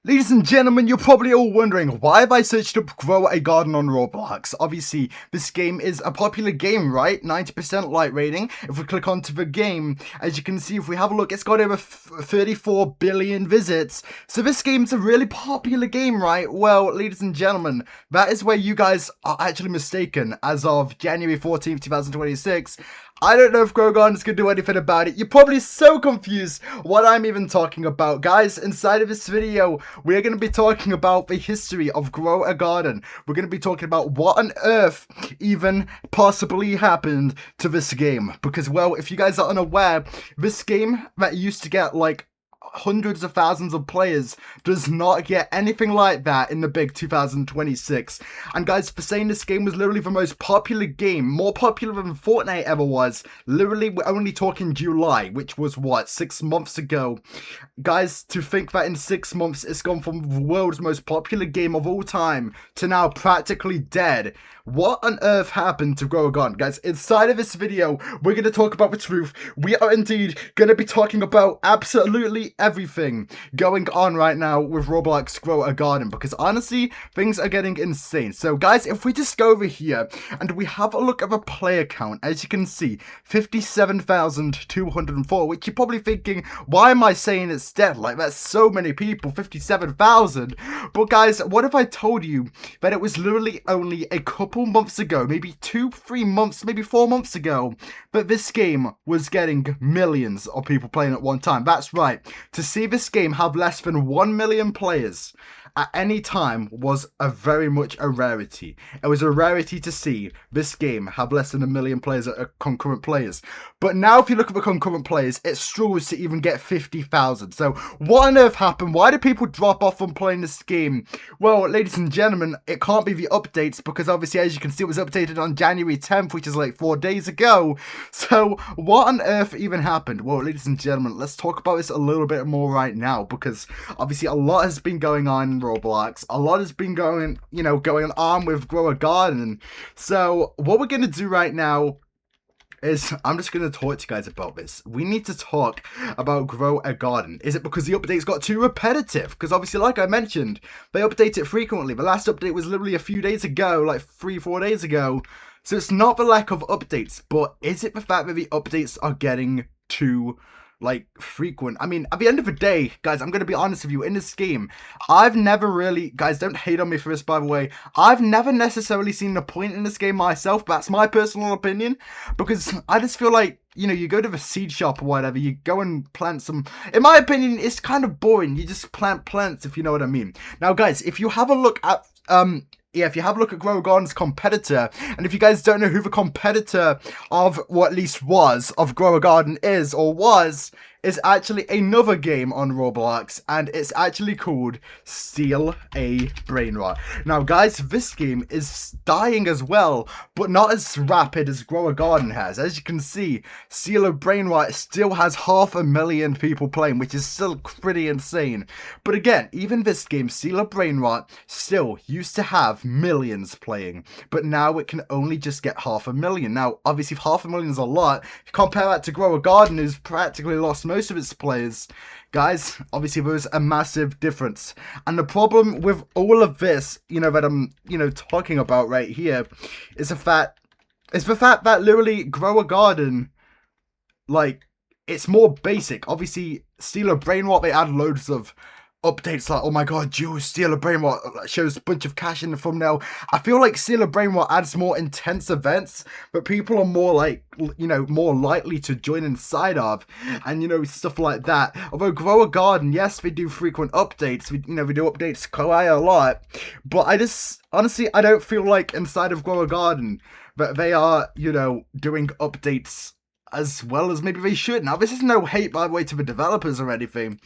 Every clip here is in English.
Ladies and gentlemen, you're probably all wondering, why have I searched up Grow a Garden on Roblox? Obviously, this game is a popular game, right? 90% light rating. If we click onto the game, as you can see, if we have a look, it's got over 34 billion visits. So this game's a really popular game, right? Well, ladies and gentlemen, that is where you guys are actually mistaken. As of January 14th, 2026, I don't know if Grow a Garden is going to do anything about it. You're probably so confused what I'm even talking about. Guys, inside of this video, we're going to be talking about the history of Grow a Garden. We're going to be talking about what on earth even possibly happened to this game. Because, well, if you guys are unaware, this game that used to get, like, hundreds of thousands of players does not get anything like that in the big 2026. And guys, for saying this game was literally the most popular game, more popular than Fortnite ever was, literally we're only talking July, which was what, 6 months ago. Guys, to think that in 6 months it's gone from the world's most popular game of all time to now practically dead. What on earth happened to Grow a Garden? Guys, inside of this video, we're going to talk about the truth. We are indeed going to be talking about absolutely everything going on right now with Roblox Grow a Garden, because honestly, things are getting insane. So guys, if we just go over here and we have a look at the player count, as you can see, 57,204, which you're probably thinking, why am I saying it's dead? Like, that's so many people, 57,000. But guys, what if I told you that it was literally only a couple months ago, maybe 2-3 months, maybe 4 months ago, that this game was getting millions of people playing at one time? That's right. To see this game have less than 1 million players at any time was very much a rarity. It was a rarity to see this game have less than 1 million players at concurrent players. But now if you look at the concurrent players, it struggles to even get 50,000. So what on earth happened? Why do people drop off from playing this game? Well, ladies and gentlemen, it can't be the updates, because obviously, as you can see, it was updated on January 10th, which is like 4 days ago. So what on earth even happened? Well, ladies and gentlemen, let's talk about this a little bit more right now, because obviously a lot has been going on in Roblox. A lot has been going on with Grow a Garden. So what we're going to do right now is I'm just going to talk to you guys about this. We need to talk about Grow a Garden. Is it because the updates got too repetitive? Because obviously, like I mentioned, they update it frequently. The last update was literally a few days ago, like 3-4 days ago. So it's not the lack of updates, but is it the fact that the updates are getting too frequent? I mean, at the end of the day, guys, I'm going to be honest with you, in this game, I've never really, guys, don't hate on me for this, by the way, I've never necessarily seen the point in this game myself. That's my personal opinion, because I just feel like, you go to the seed shop or whatever, you go and plant some, in my opinion, it's kind of boring. You just plant plants, if you know what I mean. Now, guys, if you have a look at, if you have a look at Grow a Garden's competitor, and if you guys don't know who the competitor of, or at least was, of Grow a Garden is, or was, is actually another game on Roblox, and it's actually called Steal a Brainrot. Now, guys, this game is dying as well, but not as rapid as Grow a Garden has. As you can see, Steal a Brainrot still has 500,000 people playing, which is still pretty insane. But again, even this game, Steal a Brainrot, still used to have millions playing, but now it can only just get 500,000. Now, obviously, 500,000 is a lot. If you compare that to Grow a Garden, who's practically lost most of its players, guys, obviously there's a massive difference. And the problem with all of this, that I'm, talking about right here, is the fact that literally Grow a Garden, it's more basic. Obviously, Steal a Brainrot, they add loads of updates like, oh my god, Jules, Steal a Brainrot shows a bunch of cash in the thumbnail. I feel like Steal a Brainrot adds more intense events, but people are more more likely to join inside of, and stuff like that. Although Grow a Garden, yes, they do frequent updates. We do updates quite a lot, but honestly, I don't feel like inside of Grow a Garden that they are, doing updates as well as maybe they should. Now, this is no hate, by the way, to the developers or anything,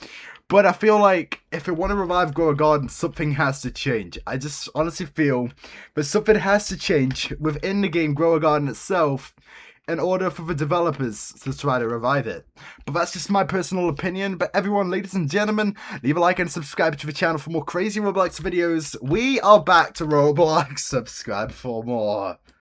but I feel like if they want to revive Grow a Garden, something has to change. I just honestly feel that something has to change within the game Grow a Garden itself in order for the developers to try to revive it. But that's just my personal opinion. But everyone, ladies and gentlemen, leave a like and subscribe to the channel for more crazy Roblox videos. We are back to Roblox. Subscribe for more.